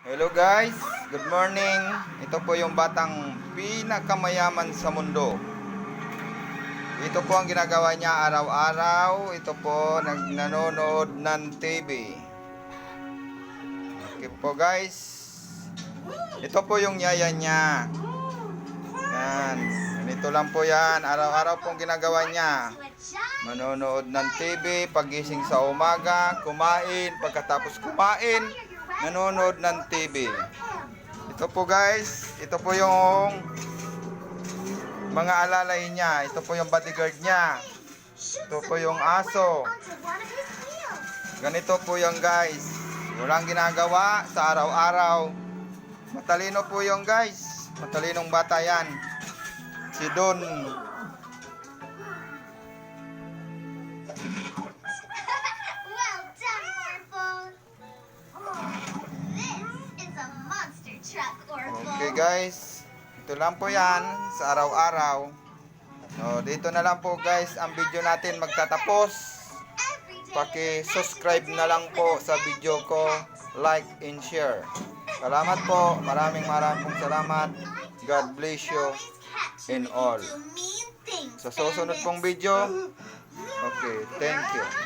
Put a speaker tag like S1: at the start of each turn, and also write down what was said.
S1: Hello guys, good morning. Ito po yung batang pinakamayaman sa mundo. Ito po ang ginagawa niya araw-araw. Ito po nanonood ng TV. Okay po guys. Ito po yung yaya niya. Yan. Ganito lang po yan. Araw-araw pong ginagawa niya. Manonood ng TV, pagising sa umaga, kumain, pagkatapos kumain, nanonood ng TV. Ito po guys, ito po yung mga alalay niya. Ito po yung bodyguard niya. Ito po yung aso. Ganito po yung guys. Walang ginagawa sa araw-araw. Matalino po yung guys. Matalinong bata yan. Si Don. Okay guys, ito lang po yan sa araw-araw. So, dito na lang po guys ang video natin magtatapos. Paki-subscribe na lang po sa video ko, like and share. Salamat po, maraming pong salamat. God bless you in all. Sa susunod pong video, okay, thank you.